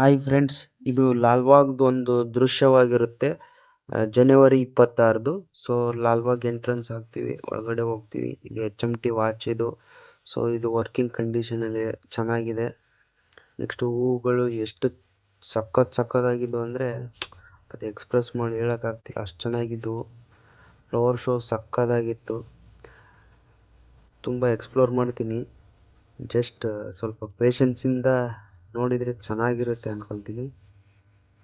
Hi friends, ಇದು ಲಾಲ್ಬಾಗ್ದು ಒಂದು ದೃಶ್ಯವಾಗಿರುತ್ತೆ. ಜನವರಿ 26ದು. So Lalbagh entrance ಆಗ್ತೀವಿ, ಒಳಗಡೆ ಹೋಗ್ತೀವಿ. ಇದು HMT ವಾಚ್ ಇದು. ಸೊ ಇದು ವರ್ಕಿಂಗ್ ಕಂಡೀಷನ್ ಅಲ್ಲಿ ಚೆನ್ನಾಗಿದೆ. ನೆಕ್ಸ್ಟ್ ಹೂವುಗಳು ಎಷ್ಟು ಸಕ್ಕತ್ತಾಗಿದ್ದು ಅಂದರೆ ಅದು ಎಕ್ಸ್ಪ್ರೆಸ್ ಮಾಡಿ ಹೇಳೋಕ್ಕಾಗ್ತಿಲ್ಲ, ಅಷ್ಟು ಚೆನ್ನಾಗಿದ್ದವು. Flower show ಸಕ್ಕತ್ತಾಗಿತ್ತು. ತುಂಬ ಎಕ್ಸ್ಪ್ಲೋರ್ ಮಾಡ್ತೀನಿ. ಜಸ್ಟ್ ಸ್ವಲ್ಪ ಪೇಷನ್ಸಿಂದ ನೋಡಿದರೆ ಚೆನ್ನಾಗಿರುತ್ತೆ ಅನ್ಕೊಳ್ತೀನಿ.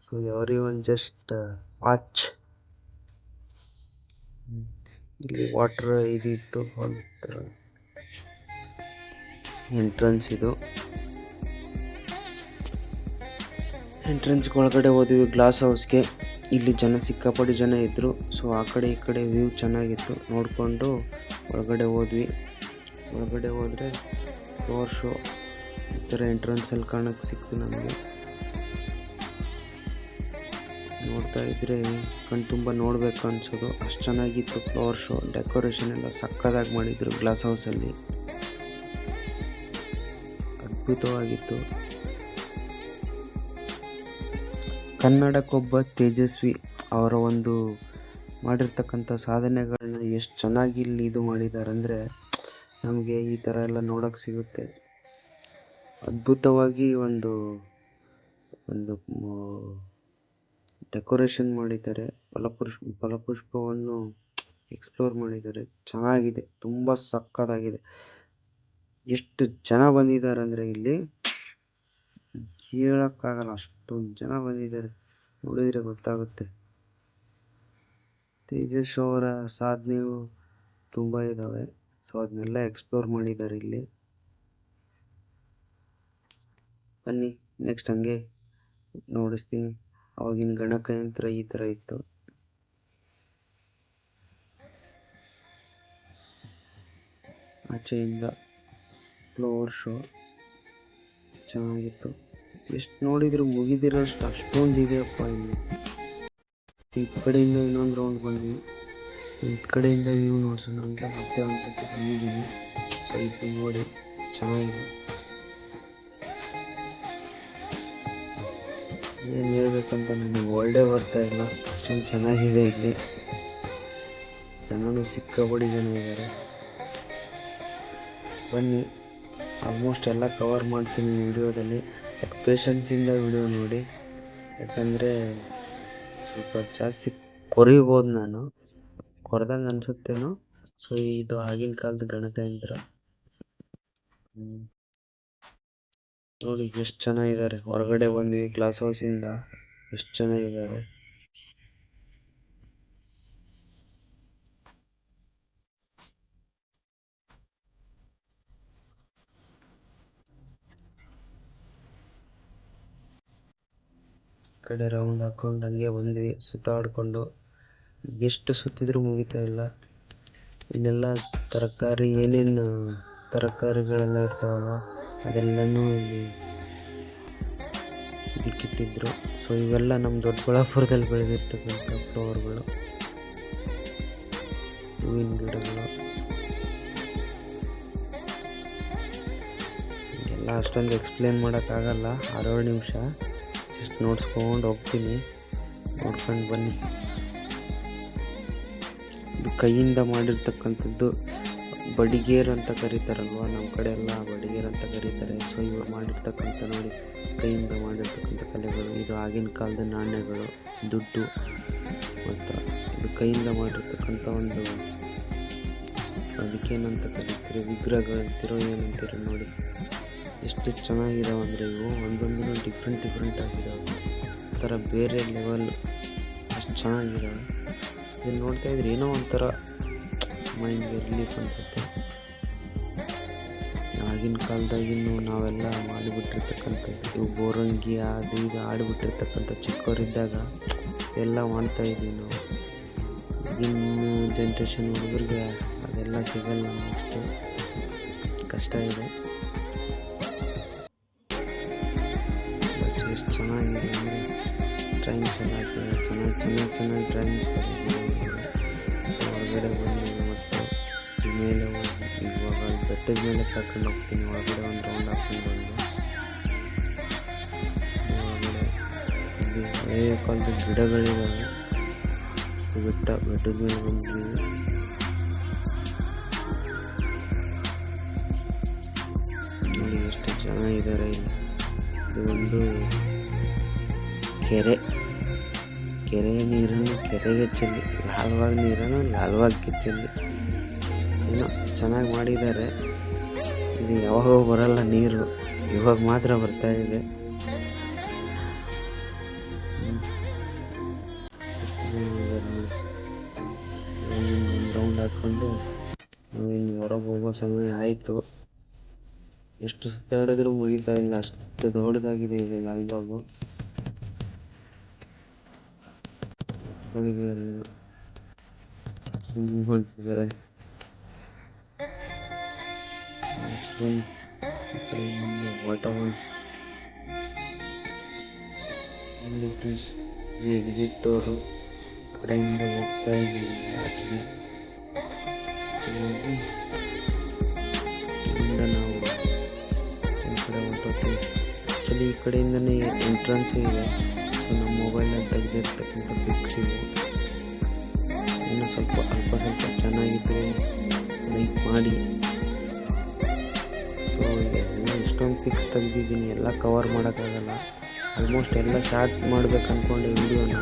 So everyone just watch. ಇಲ್ಲಿ ವಾಟರ್ ಇದಿತ್ತು, ಎಂಟ್ರೆನ್ಸ್ ಇದು. ಎಂಟ್ರೆನ್ಸ್ಗೆ ಒಳಗಡೆ ಹೋದ್ವಿ ಗ್ಲಾಸ್ ಹೌಸ್ಗೆ. ಇಲ್ಲಿ ಸಿಕ್ಕಾಪಟ್ಟೆ ಜನ ಇದ್ದರು. ಸೊ ಆ ಕಡೆ ಈ ಕಡೆ ವ್ಯೂ ಚೆನ್ನಾಗಿತ್ತು, ನೋಡಿಕೊಂಡು ಒಳಗಡೆ ಹೋದ್ವಿ. ಒಳಗಡೆ ಹೋದರೆ ಫ್ಲವರ್ ಶೋ ಈ ಥರ ಎಂಟ್ರೆನ್ಸಲ್ಲಿ ಕಾಣಕ್ಕೆ ಸಿಕ್ತು ನಮಗೆ. ನೋಡ್ತಾ ಇದ್ರೆ ಕಣ್ತುಂಬ ನೋಡಬೇಕು ಅನ್ಸೋದು, ಅಷ್ಟು ಚೆನ್ನಾಗಿತ್ತು ಫ್ಲವರ್ ಶೋ. ಡೆಕೋರೇಷನ್ ಎಲ್ಲ ಸಕ್ಕತ್ತಾಗಿ ಮಾಡಿದ್ರು ಗ್ಲಾಸ್ ಹೌಸಲ್ಲಿ, ಅದ್ಭುತವಾಗಿತ್ತು. ಕನ್ನಡಕ್ಕೊಬ್ಬ ತೇಜಸ್ವಿ ಅವರ ಒಂದು ಮಾಡಿರ್ತಕ್ಕಂಥ ಸಾಧನೆಗಳನ್ನ ಎಷ್ಟು ಚೆನ್ನಾಗಿ ಇಲ್ಲಿ ಇದು ಮಾಡಿದ್ದಾರೆ ಅಂದರೆ ನಮಗೆ ಈ ಥರ ಎಲ್ಲ ನೋಡೋಕ್ಕೆ ಸಿಗುತ್ತೆ. ಅದ್ಭುತವಾಗಿ ಒಂದು ಡೆಕೋರೇಷನ್ ಮಾಡಿದ್ದಾರೆ. ಫಲಪುಷ್ಪವನ್ನು ಎಕ್ಸ್ಪ್ಲೋರ್ ಮಾಡಿದ್ದಾರೆ. ಚೆನ್ನಾಗಿದೆ, ತುಂಬ ಸಕ್ಕತ್ತಾಗಿದೆ. ಎಷ್ಟು ಜನ ಬಂದಿದ್ದಾರೆ ಅಂದರೆ ಇಲ್ಲಿ ಹೇಳೋಕ್ಕಾಗಲ್ಲ, ಅಷ್ಟೊಂದು ಜನ ಬಂದಿದ್ದಾರೆ. ನೋಡಿದರೆ ಗೊತ್ತಾಗುತ್ತೆ. ತೇಜಸ್ ಅವರ ಸಾಧನೆಯು ತುಂಬ ಇದ್ದಾವೆ. ಸೊ ಅದನ್ನೆಲ್ಲ ಎಕ್ಸ್ಪ್ಲೋರ್ ಮಾಡಿದ್ದಾರೆ ಇಲ್ಲಿ. ಬನ್ನಿ ನೆಕ್ಸ್ಟ್ ಹಂಗೆ ನೋಡಿಸ್ತೀನಿ. ಅವಾಗಿನ ಗಣಕಯಂತ್ರ ಈ ಥರ ಇತ್ತು. ಆಚೆಯಿಂದ ಫ್ಲವರ್ ಶೋ ಚೆನ್ನಾಗಿತ್ತು. ಎಷ್ಟು ನೋಡಿದ್ರು ಮುಗಿದಿರೋಷ್ಟು ಅಷ್ಟೊಂದು ಇದೆಯಪ್ಪ ಇಲ್ಲಿ. ಈ ಕಡೆಯಿಂದ ಇನ್ನೊಂದು ರೌಂಡ್ ಬಂದ್ವಿ. ಈ ಕಡೆಯಿಂದ ವ್ಯೂ ನೋಡ್ಸೋಣ ಅಂತ ಮತ್ತೆ ಒಂದ್ಸತಿ ಬಂದಿದ್ದೀನಿ. ಇದು ನೋಡಿ ಚೆನ್ನಾಗಿದೆ. ಏನು ಹೇಳ್ಬೇಕಂತ ನನಗೆ ಒಳ್ಳೆ ಬರ್ತಾ ಇಲ್ಲ, ಅಷ್ಟೊಂದು ಚೆನ್ನಾಗಿದೆ ಇಲ್ಲಿ. ಜನನು ಸಿಕ್ಕಾಪಟ್ಟೆ ಜನ ಇದ್ದಾರೆ. ಬನ್ನಿ, ಆಲ್ಮೋಸ್ಟ್ ಎಲ್ಲ ಕವರ್ ಮಾಡ್ತೀನಿ ವಿಡಿಯೋದಲ್ಲಿ. ಪೇಷನ್ಸಿಂದ ವಿಡಿಯೋ ನೋಡಿ, ಯಾಕಂದರೆ ಸ್ವಲ್ಪ ಜಾಸ್ತಿ ಕೊರಿಬೋದು, ನಾನು ಕೊರೆದಂಗೆ ಅನಿಸುತ್ತೇನೋ. ಸೊ ಇದು ಆಗಿನ ಕಾಲದ ಗಣಕಯಂತ್ರ ನೋಡಿ ಎಷ್ಟು ಚೆನ್ನಾಗಿದ್ದಾರೆ. ಹೊರಗಡೆ ಬಂದ್ವಿ ಗ್ಲಾಸ್ ಹೌಸಿಂದ, ಎಷ್ಟು ಚೆನ್ನಾಗಿದ್ದಾರೆ. ಕಡೆ ರೌಂಡ್ ಹಾಕೊಂಡು ಹಂಗೆ ಬಂದ್ವಿ ಸುತ್ತಾಡಿಕೊಂಡು. ಎಷ್ಟು ಸುತ್ತಿದ್ರೂ ಮುಗಿತಾ ಇಲ್ಲ. ಇಲ್ಲೆಲ್ಲ ತರಕಾರಿ, ಏನೇನು ತರಕಾರಿಗಳೆಲ್ಲ ಇರ್ತಾವಲ್ಲ ಅದೆಲ್ಲನೂ ಇಲ್ಲಿ ಇದಕ್ಕಿಟ್ಟಿದ್ರು. ಸೊ ಇವೆಲ್ಲ ನಮ್ಮ ದೊಡ್ಡಬಳ್ಳಾಪುರದಲ್ಲಿ ಬೆಳೆದಿರ್ತಕ್ಕಂಥ ಫ್ಲವರ್ಗಳು, ಹೂವಿನ ಗಿಡಗಳು. ಎಲ್ಲ ಅಷ್ಟೊಂದು ಎಕ್ಸ್ಪ್ಲೇನ್ ಮಾಡೋಕ್ಕಾಗಲ್ಲ, 6 ನಿಮಿಷ ಜಸ್ಟ್ ನೋಡ್ಸ್ಕೊಂಡು ಹೋಗ್ತೀನಿ. ನೋಡ್ಕೊಂಡು ಬನ್ನಿ. ಇದು ಕೈಯಿಂದ ಮಾಡಿರ್ತಕ್ಕಂಥದ್ದು, ಬಡಿಗೇರ್ ಅಂತ ಕರೀತಾರಲ್ವ, ನಮ್ಮ ಕಡೆ ಎಲ್ಲ ಬಡಿಗೇರ್ ಅಂತ ಕರೀತಾರೆ. ಸೊ ಇವ್ರು ಮಾಡಿರ್ತಕ್ಕಂಥ ನೋಡಿ ಕೈಯಿಂದ ಮಾಡಿರ್ತಕ್ಕಂಥ ಕಲೆಗಳು. ಇದು ಆಗಿನ ಕಾಲದ ನಾಣ್ಯಗಳು, ದುಡ್ಡು. ಮತ್ತು ಇದು ಕೈಯಿಂದ ಮಾಡಿರ್ತಕ್ಕಂಥ ಒಂದು ಅದಕ್ಕೇನಂತ ಕರೀತಾರೆ, ವಿಗ್ರಹಗಳಂತಿರೋ ಏನಂತೀರೋ ನೋಡಿ. ಎಷ್ಟು ಚೆನ್ನಾಗಿದಾವೆ ಅಂದರೆ ಇವು ಒಂದೊಂದು ಡಿಫ್ರೆಂಟ್ ಆಗಿದ್ದಾವೆ. ಆ ಥರ ಬೇರೆ ಲೆವೆಲ್, ಅಷ್ಟು ಚೆನ್ನಾಗಿದ್ದಾವೆ. ಇದನ್ನು ನೋಡ್ತಾ ಇದ್ರೆ ಏನೋ ಒಂಥರ ಮೈಂಡ್ಗೆ ರಿಲೀಫ್ ಅನ್ಸುತ್ತೆ. ಆಗಿನ ಕಾಲದಾಗಿನ್ನು ನಾವೆಲ್ಲ ಮಾಡಿಬಿಟ್ಟಿರ್ತಕ್ಕಂಥದ್ದು, ಇವು ಬೋರಂಗಿ ಅದು ಇದು ಆಡಿಬಿಟ್ಟಿರ್ತಕ್ಕಂಥ ಚಿಕ್ಕವರಿದ್ದಾಗ ಎಲ್ಲ ಮಾಡ್ತಾಯಿದ್ವಿ ನಾವು. ಇನ್ನು ಜನ್ರೇಷನ್ ಹುಡುಗರಿಗೆ ಅದೆಲ್ಲ ಸಿಗಲ್ಲ, ನೆಕ್ಸ್ಟು ಕಷ್ಟ ಇದೆ. ಬಟ್ ಎಷ್ಟು ಚೆನ್ನಾಗಿದೆ ಅಂದರೆ ಡ್ರಾಯಿಂಗ್ಸ್ ಎಲ್ಲ ಚೆನ್ನಾಗಿ ಡ್ರಾಯಿಂಗ್ಸ್ ಬರೀತಾರೆ. ಹೊರಗಡೆ ಬಂದು ಮತ್ತು ಮೇಲೆ ಇವಾಗ ಬೆಟ್ಟದ ಮೇಲೆ ಕರ್ಕೊಂಡು ಹೋಗ್ತೀನಿ. ಒಳಗಡೆ ಒಂದು ರೌಂಡ್ ಹಾಕ್ಕೊಂಡು ಬಂದು ಒಳಗಡೆ ಹಳೆಯ ಕಾಲದ ಗಿಡಗಳಿದ್ದಾವೆ. ಬೆಟ್ಟದ ಮೇಲೆ ಬಂದಿದ್ದೀವಿ. ನೋಡಿ ಎಷ್ಟು ಜನ ಇದ್ದಾರೆ ಇಲ್ಲಿ. ಇದು ಒಂದು ಕೆರೆಯ ನೀರನ್ನು ಕೆರೆಗೆ ಚೆಲ್ಲಿ, ಲಾಲ್ಬಾಗ್ ನೀರನ್ನು ಲಾಲ್ಬಾಗ್ಗೆ ಚೆಲ್ಲಿ. ಏನೋ ಚೆನ್ನಾಗಿ ಮಾಡಿದ್ದಾರೆ. ಇದು ಯಾವಾಗೋ ಬರಲ್ಲ ನೀರು, ಇವಾಗ ಮಾತ್ರ ಬರ್ತಾ ಇದೆ. ಒಂದು ರೌಂಡ್ ಹಾಕ್ಕೊಂಡು ನಾವು ಇನ್ನು ಹೊರಗೆ ಹೋಗೋ ಸಮಯ ಆಯಿತು. ಎಷ್ಟು ಸುತ್ತಾಡಿದ್ರೂ ಮುಗಿತಾ ಇಲ್ಲ, ಅಷ್ಟು ದೊಡ್ಡದಾಗಿದೆ ಇದೆ ಲಾಲ್ಬಾಗು. ಹೊಂಟಿದ್ದಾರೆ ಎಕ್ಸಿಟ್ ಅವರು ಕಡೆಯಿಂದ ಹೋಗ್ತಾ ಇದ್ದೀವಿ. ನಾವು ಈ ಕಡೆ ಹೊರಟೋಗ್ತೀವಿ. ಆ್ಯಕ್ಚುಲಿ ಈ ಕಡೆಯಿಂದನೇ ಎಂಟ್ರೆನ್ಸ್ ಇದೆ. ಸೊ ನಮ್ಮ ಮೊಬೈಲಲ್ಲಿ ತೆಗೆದಿರ್ತಕ್ಕಂಥ ಪಿಕ್ಸ್ ಇವೆ. ಇನ್ನು ಸ್ವಲ್ಪ ಚೆನ್ನಾಗಿದ್ದರೆ ಲೈಕ್ ಮಾಡಿ. ಸೊ ಎಲ್ಲ ಎಷ್ಟೊಂದು ಪಿಕ್ಸ್ ತೆಗೆದಿದ್ದೀನಿ, ಎಲ್ಲ ಕವರ್ ಮಾಡೋಕ್ಕಾಗಲ್ಲ. ಆಲ್ಮೋಸ್ಟ್ ಎಲ್ಲ ಶಾರ್ಟ್ ಮಾಡ್ಬೇಕು ಅಂದ್ಕೊಂಡೆ ವಿಡಿಯೋನ.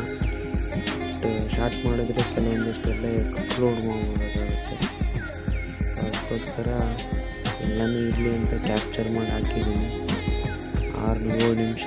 ಬಟ್ ಶಾರ್ಟ್ ಮಾಡಿದ್ರೆ ಕೆಲವೊಂದಿಷ್ಟೆಲ್ಲ ಅಪ್ಲೋಡ್ ಮಾಡ್ಬೋದಾಗುತ್ತೆ. ಅದಕ್ಕೋಸ್ಕರ ಎಲ್ಲನೂ ಇರಲಿ ಅಂತ ಕ್ಯಾಪ್ಚರ್ ಮಾಡಿ ಹಾಕಿದ್ದೀನಿ. 6-7 ನಿಮಿಷ